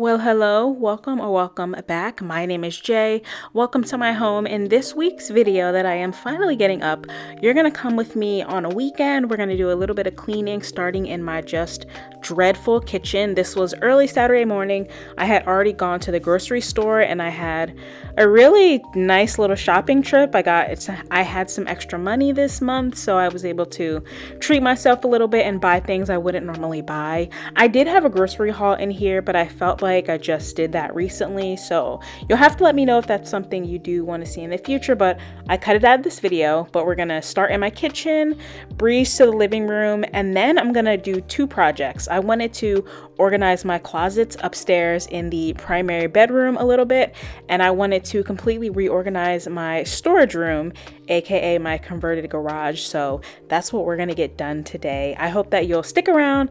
Well, hello, welcome back. My name is Jay. Welcome to my home. In this week's video that I am finally getting up, you're gonna come with me on a weekend. We're gonna do a little bit of cleaning starting in my just dreadful kitchen. This was early Saturday morning. I had already gone to the grocery store and I had a really nice little shopping trip. I had some extra money this month, so I was able to treat myself a little bit and buy things I wouldn't normally buy. I did have a grocery haul in here, but I felt like I just did that recently, so you'll have to let me know if that's something you do want to see in the future, but I cut it out of this video. But we're gonna start in my kitchen, breeze to the living room, and then I'm gonna do two projects. I wanted to organize my closets upstairs in the primary bedroom a little bit, and I wanted to completely reorganize my storage room, aka my converted garage. So that's what we're gonna get done today. I hope that you'll stick around,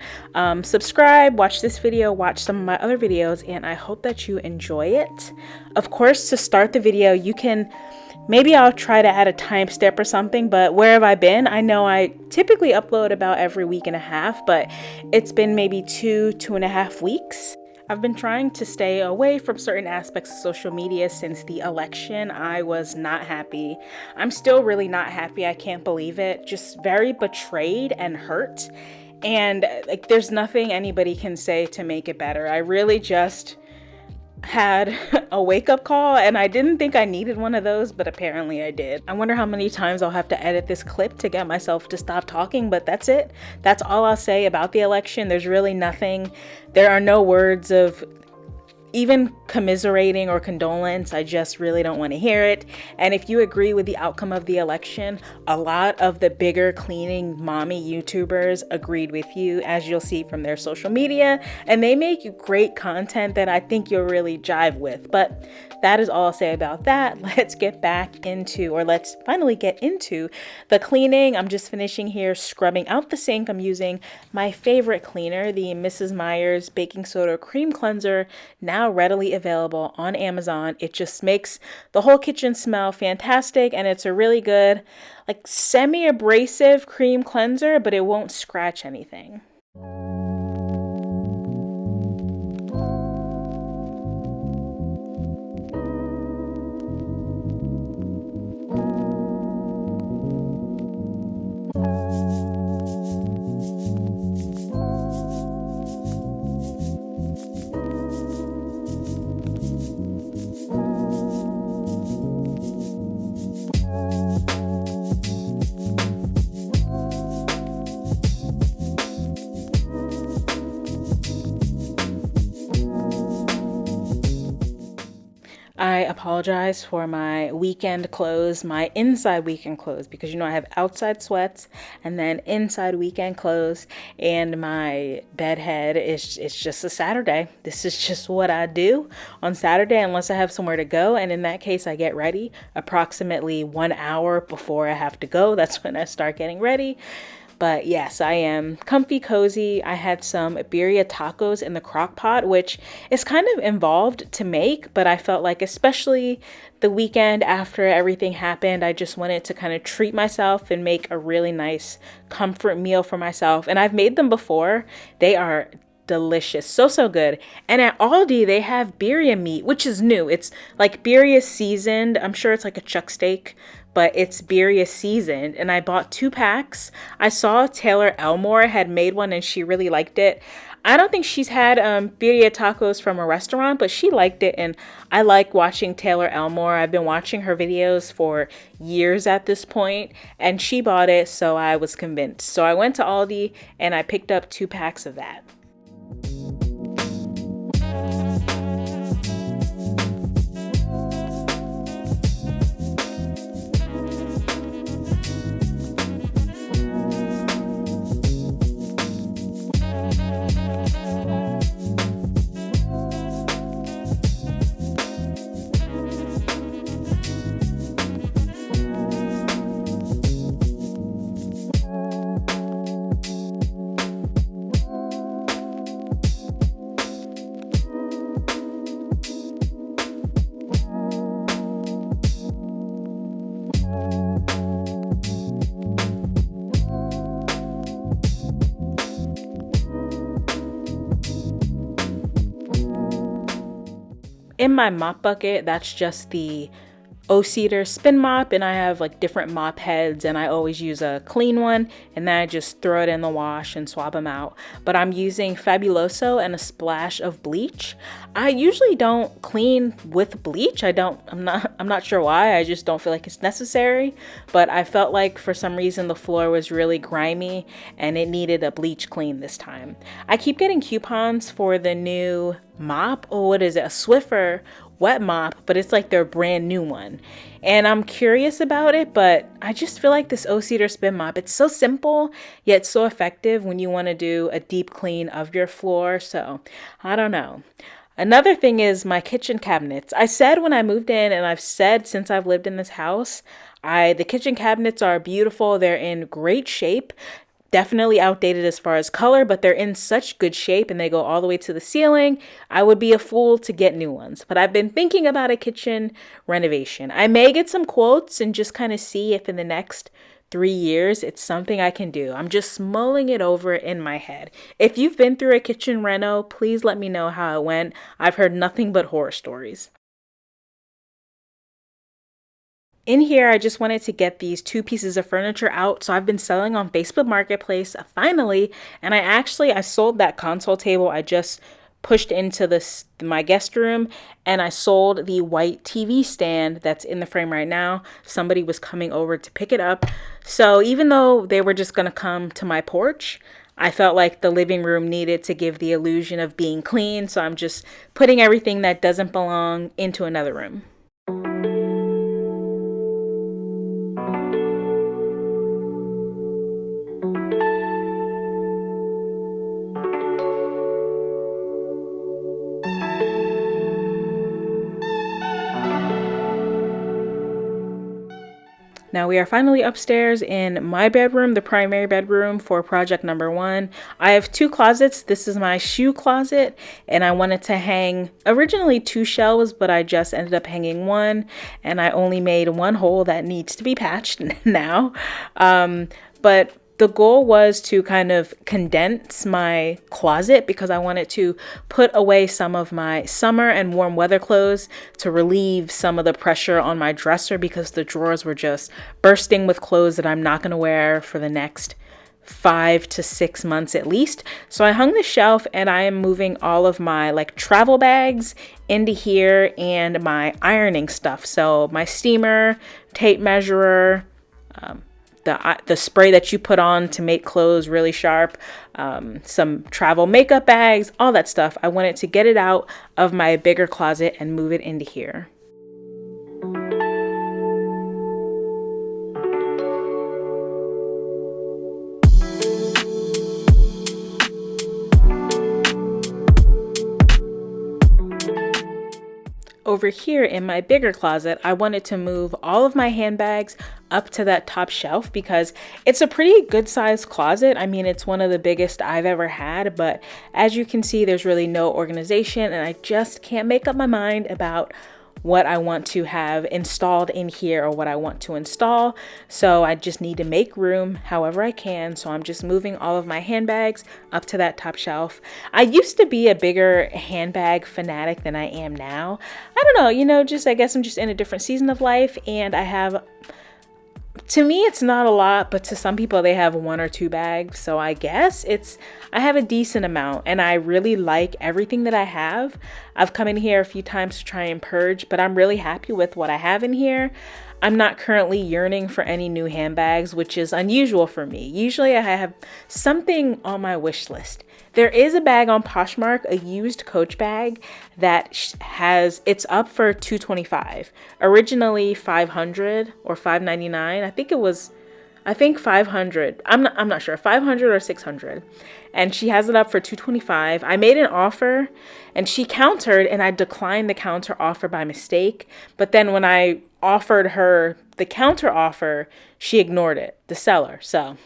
subscribe, watch this video, watch some of my other videos, and I hope that you enjoy it. Of course, to start the video, maybe I'll try to add a timestamp or something, but where have I been? I know I typically upload about every week and a half, but it's been maybe 2.5 weeks. I've been trying to stay away from certain aspects of social media since the election. I was not happy. I'm still really not happy. I can't believe it. Just very betrayed and hurt. And there's nothing anybody can say to make it better. I really just had a wake-up call, and I didn't think I needed one of those, but apparently I did. I wonder how many times I'll have to edit this clip to get myself to stop talking, but that's it. That's all I'll say about the election. There's really nothing. There are no words of even commiserating or condolence. I just really don't want to hear it. And if you agree with the outcome of the election, a lot of the bigger cleaning mommy YouTubers agreed with you, as you'll see from their social media, and they make great content that I think you'll really jive with. But that is all I'll say about that. Let's finally get into the cleaning. I'm just finishing here scrubbing out the sink. I'm using my favorite cleaner, the Mrs. Meyer's baking soda cream cleanser, now readily available on Amazon. It just makes the whole kitchen smell fantastic, and it's a really good, semi-abrasive cream cleanser, but it won't scratch anything. I apologize for my weekend clothes, my inside weekend clothes, because I have outside sweats and then inside weekend clothes, and my bed head it's just a Saturday. This is just what I do on Saturday unless I have somewhere to go, and in that case I get ready approximately 1 hour before I have to go. That's when I start getting ready. But yes, I am comfy, cozy. I had some birria tacos in the crock pot, which is kind of involved to make, but I felt like, especially the weekend after everything happened, I just wanted to kind of treat myself and make a really nice comfort meal for myself. And I've made them before. They are delicious. So good. And at Aldi, they have birria meat, which is new. It's like birria seasoned. I'm sure it's like a chuck steak, but it's birria seasoned, and I bought 2 packs. I saw Taylor Elmore had made one and she really liked it. I don't think she's had birria tacos from a restaurant, but she liked it, and I like watching Taylor Elmore. I've been watching her videos for years at this point, and she bought it, so I was convinced. So I went to Aldi and I picked up 2 packs of that. In my mop bucket, that's just the O-Cedar spin mop, and I have like different mop heads, and I always use a clean one, and then I just throw it in the wash and swap them out. But I'm using Fabuloso and a splash of bleach. I usually don't clean with bleach. I'm not sure why. I just don't feel like it's necessary, but I felt like for some reason the floor was really grimy and it needed a bleach clean this time. I keep getting coupons for the new mop. Oh, what is it? A Swiffer wet mop, but it's like their brand new one. And I'm curious about it, but I just feel like this O-Cedar spin mop, it's so simple, yet so effective when you want to do a deep clean of your floor. So I don't know. Another thing is my kitchen cabinets. I said when I moved in, and I've said since I've lived in this house, the kitchen cabinets are beautiful. They're in great shape. Definitely outdated as far as color, but they're in such good shape and they go all the way to the ceiling. I would be a fool to get new ones, but I've been thinking about a kitchen renovation. I may get some quotes and just kind of see if in the next 3 years it's something I can do. I'm just mulling it over in my head. If you've been through a kitchen reno, please let me know how it went. I've heard nothing but horror stories. In here, I just wanted to get these two pieces of furniture out. So I've been selling on Facebook Marketplace finally, and I sold that console table I just pushed into my guest room, and I sold the white TV stand that's in the frame right now. Somebody was coming over to pick it up. So even though they were just going to come to my porch, I felt like the living room needed to give the illusion of being clean. So I'm just putting everything that doesn't belong into another room. Now we are finally upstairs in my bedroom, the primary bedroom for project number 1. I have 2 closets. This is my shoe closet, and I wanted to hang originally 2 shelves, but I just ended up hanging 1, and I only made 1 hole that needs to be patched now. But the goal was to kind of condense my closet because I wanted to put away some of my summer and warm weather clothes to relieve some of the pressure on my dresser because the drawers were just bursting with clothes that I'm not going to wear for the next 5 to 6 months at least. So I hung the shelf, and I am moving all of my like travel bags into here and my ironing stuff. So my steamer, tape measurer, the spray that you put on to make clothes really sharp, some travel makeup bags, all that stuff. I wanted to get it out of my bigger closet and move it into here. Over here in my bigger closet, I wanted to move all of my handbags up to that top shelf because it's a pretty good sized closet. I mean, it's one of the biggest I've ever had, but as you can see, there's really no organization, and I just can't make up my mind about what I want to have installed in here or what I want to install. So I just need to make room however I can. So I'm just moving all of my handbags up to that top shelf. I used to be a bigger handbag fanatic than I am now. I don't know, I guess I'm just in a different season of life, and to me, it's not a lot, but to some people, they have 1 or 2 bags. So I guess I have a decent amount, and I really like everything that I have. I've come in here a few times to try and purge, but I'm really happy with what I have in here. I'm not currently yearning for any new handbags, which is unusual for me. Usually I have something on my wish list. There is a bag on Poshmark, a used Coach bag that it's up for $225. Originally $500 or $599. I think $500. I'm not sure, $500 or $600. And she has it up for $225. I made an offer and she countered, and I declined the counter offer by mistake. But then when I offered her the counter offer, she ignored it, the seller. So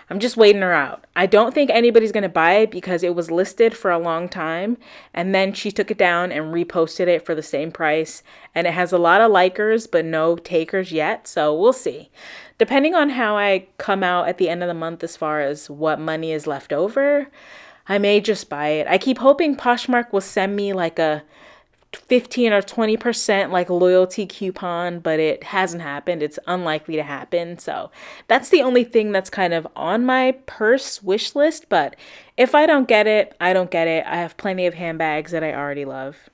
I'm just waiting her out. I don't think anybody's going to buy it because it was listed for a long time, and then she took it down and reposted it for the same price, and it has a lot of likers but no takers yet, so we'll see. Depending on how I come out at the end of the month as far as what money is left over, I may just buy it. I keep hoping Poshmark will send me like a 15 or 20% like loyalty coupon, but it hasn't happened. It's unlikely to happen. So that's the only thing that's kind of on my purse wish list. But if I don't get it, I don't get it. I have plenty of handbags that I already love.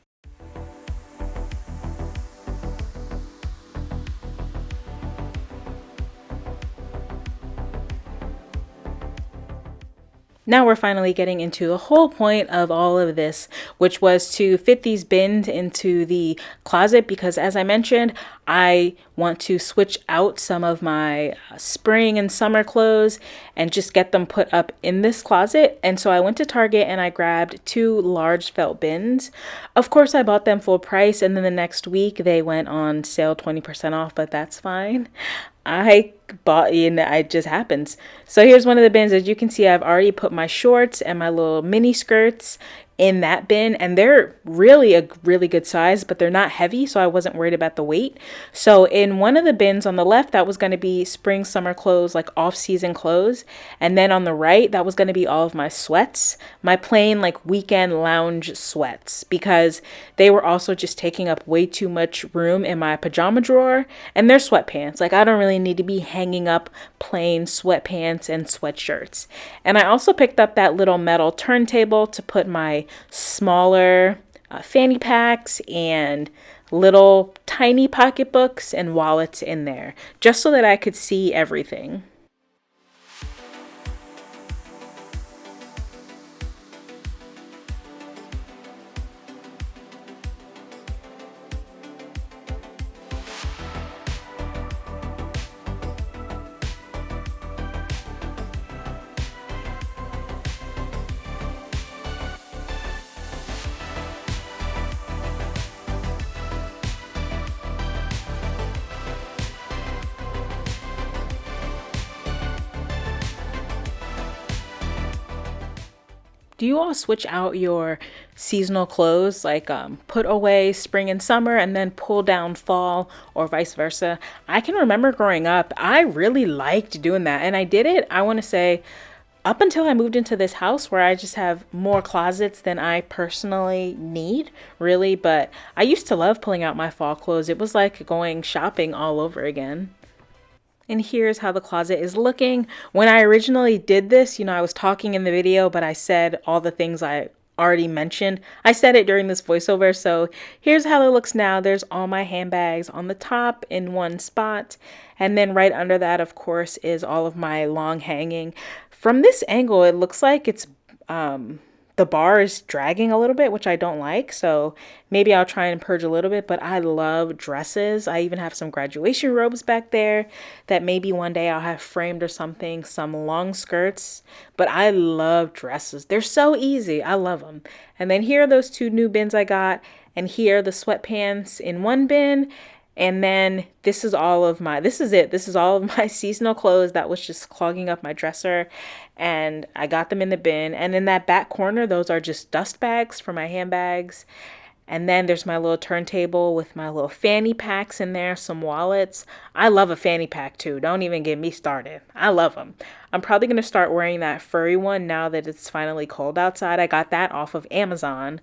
Now we're finally getting into the whole point of all of this, which was to fit these bins into the closet because, as I mentioned, I want to switch out some of my spring and summer clothes and just get them put up in this closet. And so I went to Target and I grabbed 2 large felt bins. Of course, I bought them full price, and then the next week they went on sale 20% off, but that's fine. I bought, it just happens. So here's one of the bins. As you can see, I've already put my shorts and my little mini skirts in that bin, and they're really a really good size, but they're not heavy, so I wasn't worried about the weight. So in one of the bins on the left, that was going to be spring summer clothes, like off-season clothes, and then on the right, that was going to be all of my sweats, my plain like weekend lounge sweats, because they were also just taking up way too much room in my pajama drawer. And they're sweatpants, like I don't really need to be hanging up plain sweatpants and sweatshirts. And I also picked up that little metal turntable to put my smaller fanny packs and little tiny pocketbooks and wallets in there, just so that I could see everything. Do you all switch out your seasonal clothes, like put away spring and summer and then pull down fall, or vice versa? I can remember growing up, I really liked doing that, and I did it, I want to say, up until I moved into this house where I just have more closets than I personally need, really. But I used to love pulling out my fall clothes. It was like going shopping all over again. And here's how the closet is looking. When I originally did this, I was talking in the video, but I said all the things I already mentioned. I said it during this voiceover. So here's how it looks now. There's all my handbags on the top in one spot. And then right under that, of course, is all of my long hanging. From this angle, it looks like it's the bar is dragging a little bit, which I don't like. So maybe I'll try and purge a little bit, but I love dresses. I even have some graduation robes back there that maybe one day I'll have framed or something, some long skirts, but I love dresses. They're so easy. I love them. And then here are those 2 new bins I got, and here are the sweatpants in one bin. And then this is all of my, this is it. This is all of my seasonal clothes that was just clogging up my dresser. And I got them in the bin. And in that back corner, those are just dust bags for my handbags. And then there's my little turntable with my little fanny packs in there, some wallets. I love a fanny pack too. Don't even get me started. I love them. I'm probably going to start wearing that furry one now that it's finally cold outside. I got that off of Amazon.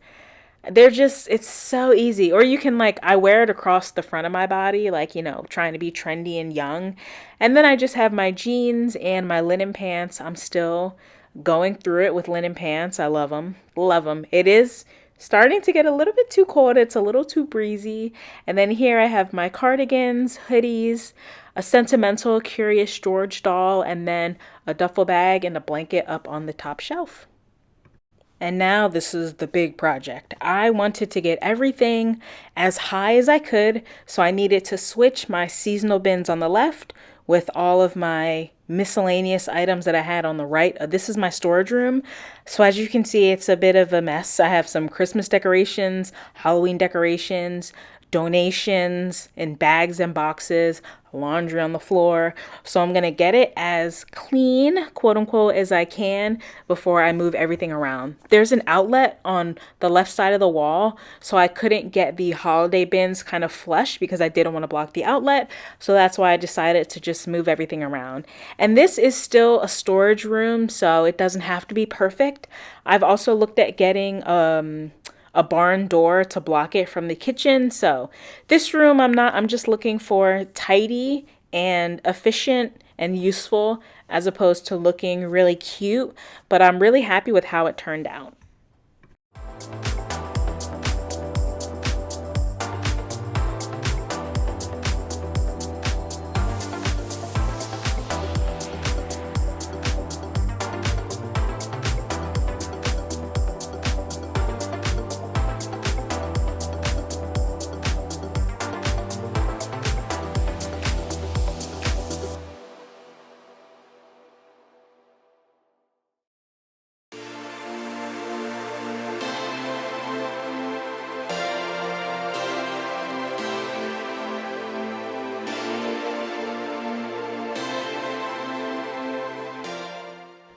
They're just, it's so easy. Or you can I wear it across the front of my body, trying to be trendy and young. And then I just have my jeans and my linen pants. I'm still going through it with linen pants. I love them. Love them. It is starting to get a little bit too cold. It's a little too breezy. And then here I have my cardigans, hoodies, a sentimental Curious George doll, and then a duffel bag and a blanket up on the top shelf. And now this is the big project. I wanted to get everything as high as I could, so I needed to switch my seasonal bins on the left with all of my miscellaneous items that I had on the right. This is my storage room. So as you can see, it's a bit of a mess. I have some Christmas decorations, Halloween decorations, donations in bags and boxes, laundry on the floor. So I'm going to get it as clean, quote unquote, as I can before I move everything around. There's an outlet on the left side of the wall, so I couldn't get the holiday bins kind of flush because I didn't want to block the outlet. So that's why I decided to just move everything around. And this is still a storage room, so it doesn't have to be perfect. I've also looked at getting a barn door to block it from the kitchen. So this room, I'm just looking for tidy and efficient and useful as opposed to looking really cute, but I'm really happy with how it turned out.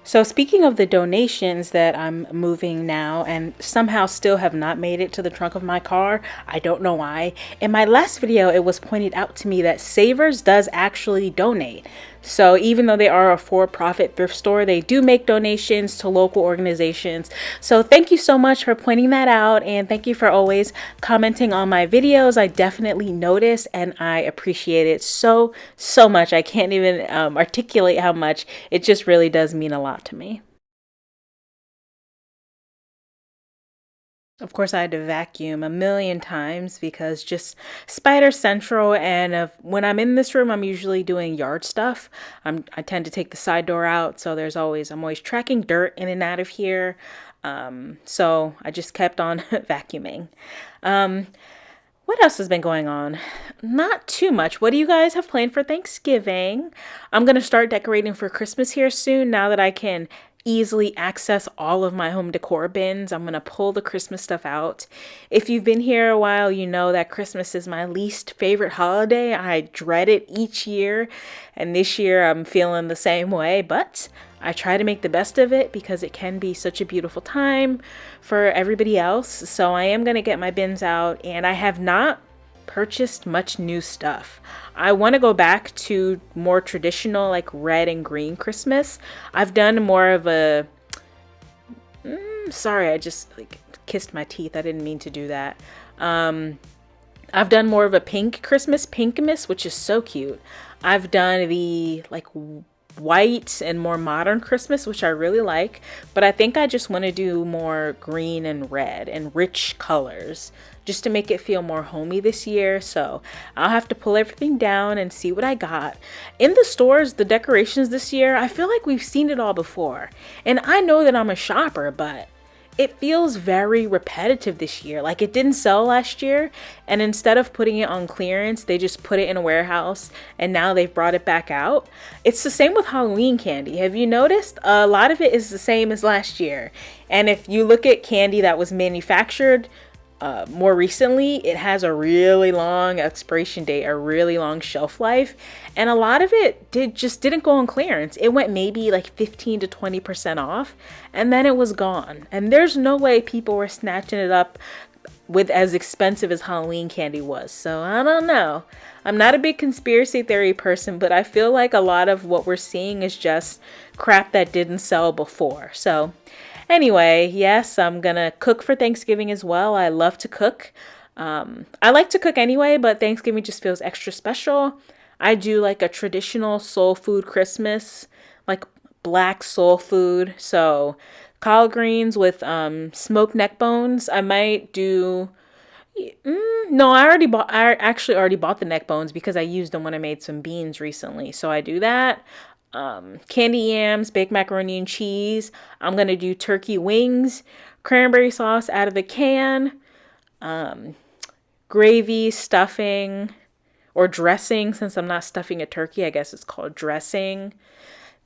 So, speaking of the donations that I'm moving now and somehow still have not made it to the trunk of my car, I don't know why. In my last video, it was pointed out to me that Savers does actually donate. So, even though they are a for-profit thrift store, they do make donations to local organizations. So, thank you so much for pointing that out, and thank you for always commenting on my videos. I definitely notice and I appreciate it so much. I can't even articulate how much. It just really does mean a lot to me. Of course, I had to vacuum a million times because just spider central. And when I'm in this room, I'm usually doing yard stuff. I tend to take the side door out, so I'm always tracking dirt in and out of here. So I just kept on vacuuming. Um, what else has been going on? Not too much. What do you guys have planned for Thanksgiving? I'm going to start decorating for Christmas here soon now that I can easily access all of my home decor bins. I'm going to pull the Christmas stuff out. If you've been here a while, you know that Christmas is my least favorite holiday. I dread it each year, and this year I'm feeling the same way, but I try to make the best of it because it can be such a beautiful time for everybody else. So I am going to get my bins out, and I have not purchased much new stuff. I want to go back to more traditional like red and green Christmas. I've done more of a sorry, I just like kissed my teeth. I didn't mean to do that. I've done more of a pink Christmas, Pinkmas, which is so cute. I've done the like white and more modern Christmas, which I really like, but I think I just want to do more green and red and rich colors just to make it feel more homey this year. So I'll have to pull everything down and see what I got. In the stores, the decorations this year, I feel like we've seen it all before. And I know that I'm a shopper, but it feels very repetitive this year. Like it didn't sell last year, and instead of putting it on clearance, they just put it in a warehouse and now they've brought it back out. It's the same with Halloween candy. Have you noticed? A lot of it is the same as last year. And if you look at candy that was manufactured more recently, it has a really long expiration date, a really long shelf life, and a lot of it didn't go on clearance. It went maybe like 15 to 20% off, and then it was gone. And there's no way people were snatching it up with as expensive as Halloween candy was. So I don't know. I'm not a big conspiracy theory person, but I feel like a lot of what we're seeing is just crap that didn't sell before. So anyway, yes, I'm gonna cook for Thanksgiving as well. I love to cook. I like to cook anyway, but Thanksgiving just feels extra special. I do like a traditional soul food Christmas, like black soul food. So collard greens with smoked neck bones. I might do. No, I actually already bought the neck bones because I used them when I made some beans recently. So I do that. Candy yams, baked macaroni and cheese. I'm gonna do turkey wings, cranberry sauce out of the can, gravy, stuffing, or dressing. Since I'm not stuffing a turkey, I guess it's called dressing.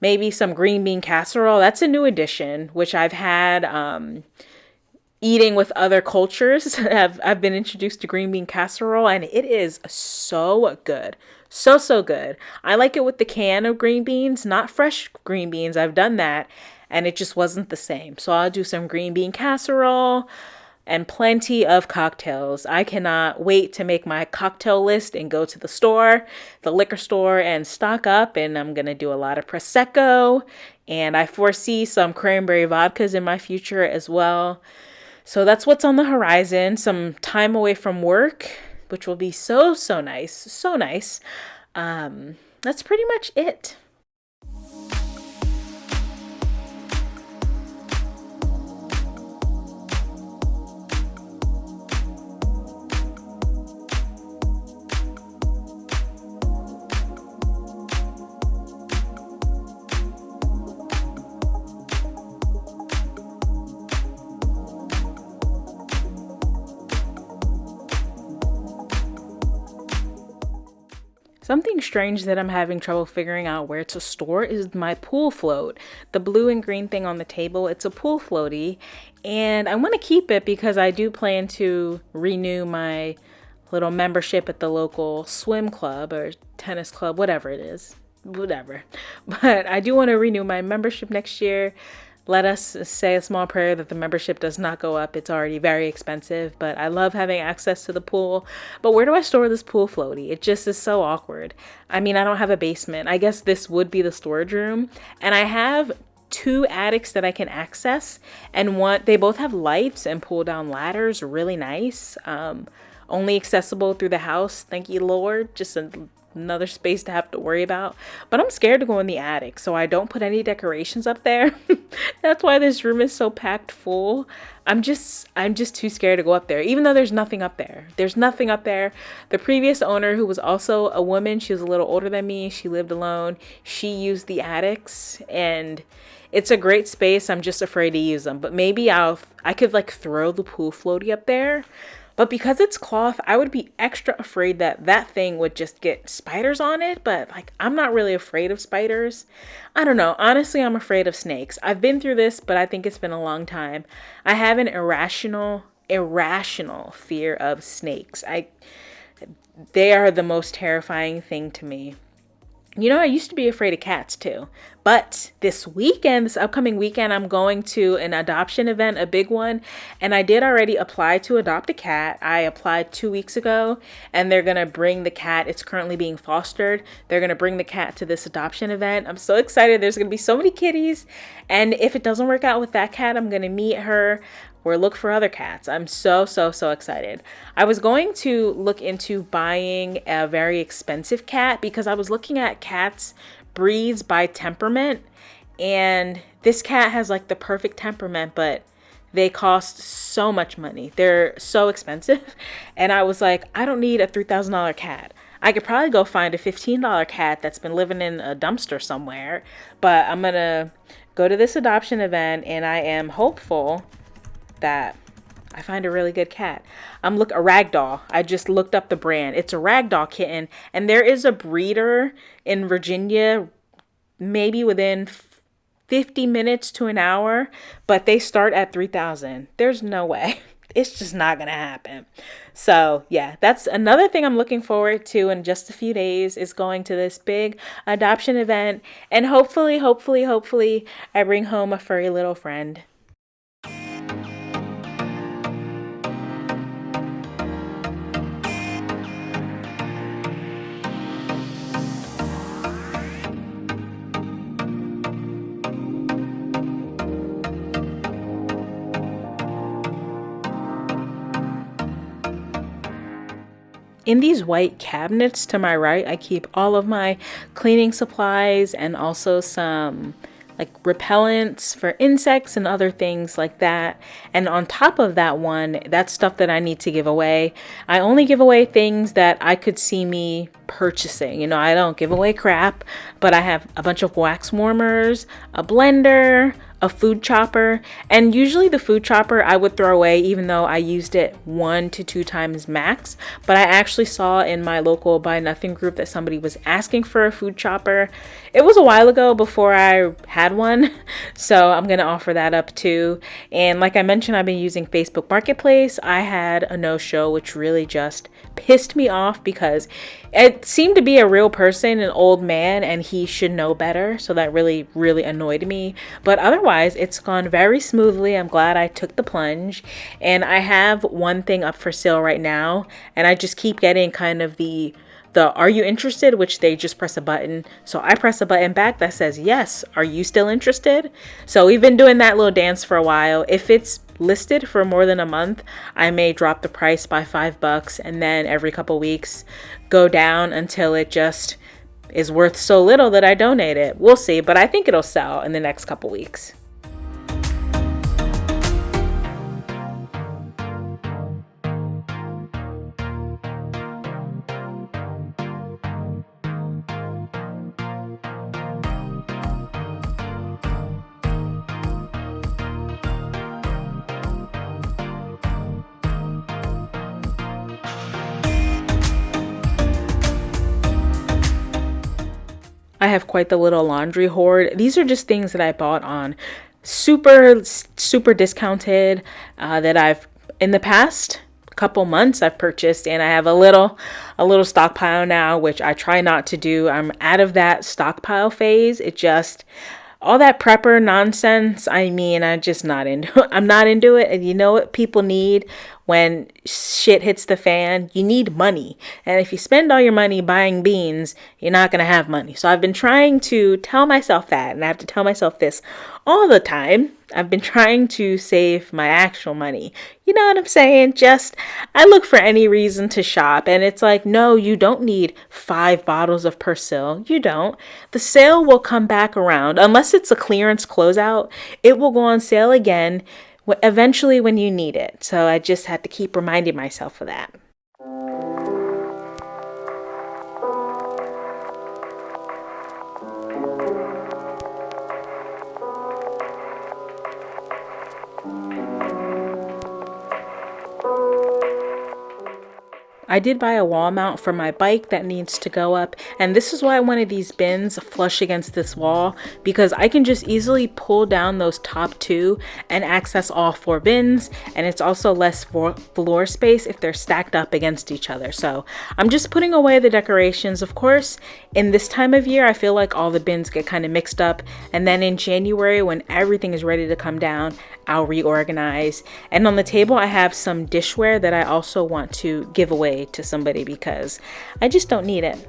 Maybe some green bean casserole. That's a new addition, which I've had eating with other cultures. I've been introduced to green bean casserole, and it is so good. So good. I like it with the can of green beans, not fresh green beans. I've done that, and it just wasn't the same. So I'll do some green bean casserole and plenty of cocktails. I cannot wait to make my cocktail list and go to the store, the liquor store, and stock up. And I'm going to do a lot of Prosecco, and I foresee some cranberry vodkas in my future as well. So that's what's on the horizon. Some time away from work, which will be so, so nice. So nice. That's pretty much it. Something strange that I'm having trouble figuring out where to store is my pool float. The blue and green thing on the table, it's a pool floaty, and I want to keep it because I do plan to renew my little membership at the local swim club or tennis club, whatever it is. Whatever. But I do want to renew my membership next year. Let us say a small prayer that the membership does not go up. It's already very expensive, but I love having access to the pool. But where do I store this pool floaty? It just is so awkward. I mean, I don't have a basement. I guess this would be the storage room. And I have two attics that I can access, and they both have lights and pull down ladders. Really nice. Only accessible through the house. Thank you, Lord. Just another space to have to worry about. But I'm scared to go in the attic, so I don't put any decorations up there. That's why this room is so packed full. I'm just too scared to go up there, even though there's nothing up there. There's nothing up there. The previous owner, who was also a woman, she was a little older than me. She lived alone. She used the attics, and it's a great space. I'm just afraid to use them. But maybe I could like throw the pool floaty up there. But because it's cloth, I would be extra afraid that thing would just get spiders on it. But like, I'm not really afraid of spiders. I don't know. Honestly, I'm afraid of snakes. I've been through this, but I think it's been a long time. I have an irrational fear of snakes. They are the most terrifying thing to me. You know, I used to be afraid of cats too, but this upcoming weekend, I'm going to an adoption event, a big one, and I did already apply to adopt a cat. I applied 2 weeks ago, and they're going to bring the cat. It's currently being fostered. They're going to bring the cat to this adoption event. I'm so excited. There's going to be so many kitties, and if it doesn't work out with that cat, I'm going to meet her or look for other cats. I'm so excited. I was going to look into buying a very expensive cat because I was looking at cats breeds by temperament, and this cat has like the perfect temperament, but they cost so much money. They're so expensive. And I was like, I don't need a $3,000 cat. I could probably go find a $15 cat that's been living in a dumpster somewhere, but I'm gonna go to this adoption event, and I am hopeful that I find a really good cat. A ragdoll. I just looked up the brand. It's a ragdoll kitten, and there is a breeder in Virginia, maybe within 50 minutes to an hour, but they start at $3,000. There's no way. It's just not gonna happen. So yeah, that's another thing I'm looking forward to in just a few days, is going to this big adoption event, and hopefully I bring home a furry little friend. In these white cabinets to my right, I keep all of my cleaning supplies and also some like repellents for insects and other things like that. And on top of that one, that's stuff that I need to give away. I only give away things that I could see me purchasing. You know, I don't give away crap, but I have a bunch of wax warmers, a blender, a food chopper, and usually the food chopper I would throw away even though I used it 1 to 2 times max. But I actually saw in my local Buy Nothing group that somebody was asking for a food chopper. It was a while ago before I had one, so I'm gonna offer that up too. And like I mentioned, I've been using Facebook Marketplace. I had a no-show, which really just pissed me off because it seemed to be a real person, an old man, and he should know better. So that really annoyed me. But otherwise, it's gone very smoothly. I'm glad I took the plunge. And I have one thing up for sale right now, and I just keep getting kind of the "Are you interested?" which they just press a button. So I press a button back that says, "Yes, are you still interested?" So we've been doing that little dance for a while. If it's listed for more than a month, I may drop the price by $5 and then every couple weeks go down until it just is worth so little that I donate it. We'll see, but I think it'll sell in the next couple weeks. I have quite the little laundry hoard. These are just things that I bought on super discounted that I've in the past couple months I've purchased, and I have a little stockpile now, which I try not to do. I'm out of that stockpile phase. It just all that prepper nonsense. I mean, I'm just not into it. I'm not into it. And you know what people need when shit hits the fan? You need money. And if you spend all your money buying beans, you're not going to have money. So I've been trying to tell myself that, and I have to tell myself this all the time. I've been trying to save my actual money. You know what I'm saying? Just, I look for any reason to shop, and it's like, no, you don't need 5 bottles of Persil. You don't. The sale will come back around. Unless it's a clearance closeout, it will go on sale again eventually when you need it. So I just had to keep reminding myself of that. I did buy a wall mount for my bike that needs to go up, and this is why I wanted these bins flush against this wall, because I can just easily pull down those top 2 and access all 4 bins, and it's also less floor space if they're stacked up against each other. So I'm just putting away the decorations. Of course, in this time of year, I feel like all the bins get kind of mixed up, and then in January, when everything is ready to come down, I'll reorganize. And on the table, I have some dishware that I also want to give away to somebody because I just don't need it.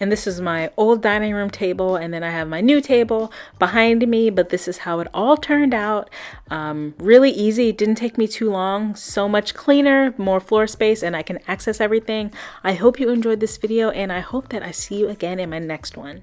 And this is my old dining room table, and then I have my new table behind me, but this is how it all turned out. Really easy. It didn't take me too long. So much cleaner, more floor space, and I can access everything. I hope you enjoyed this video, and I hope that I see you again in my next one.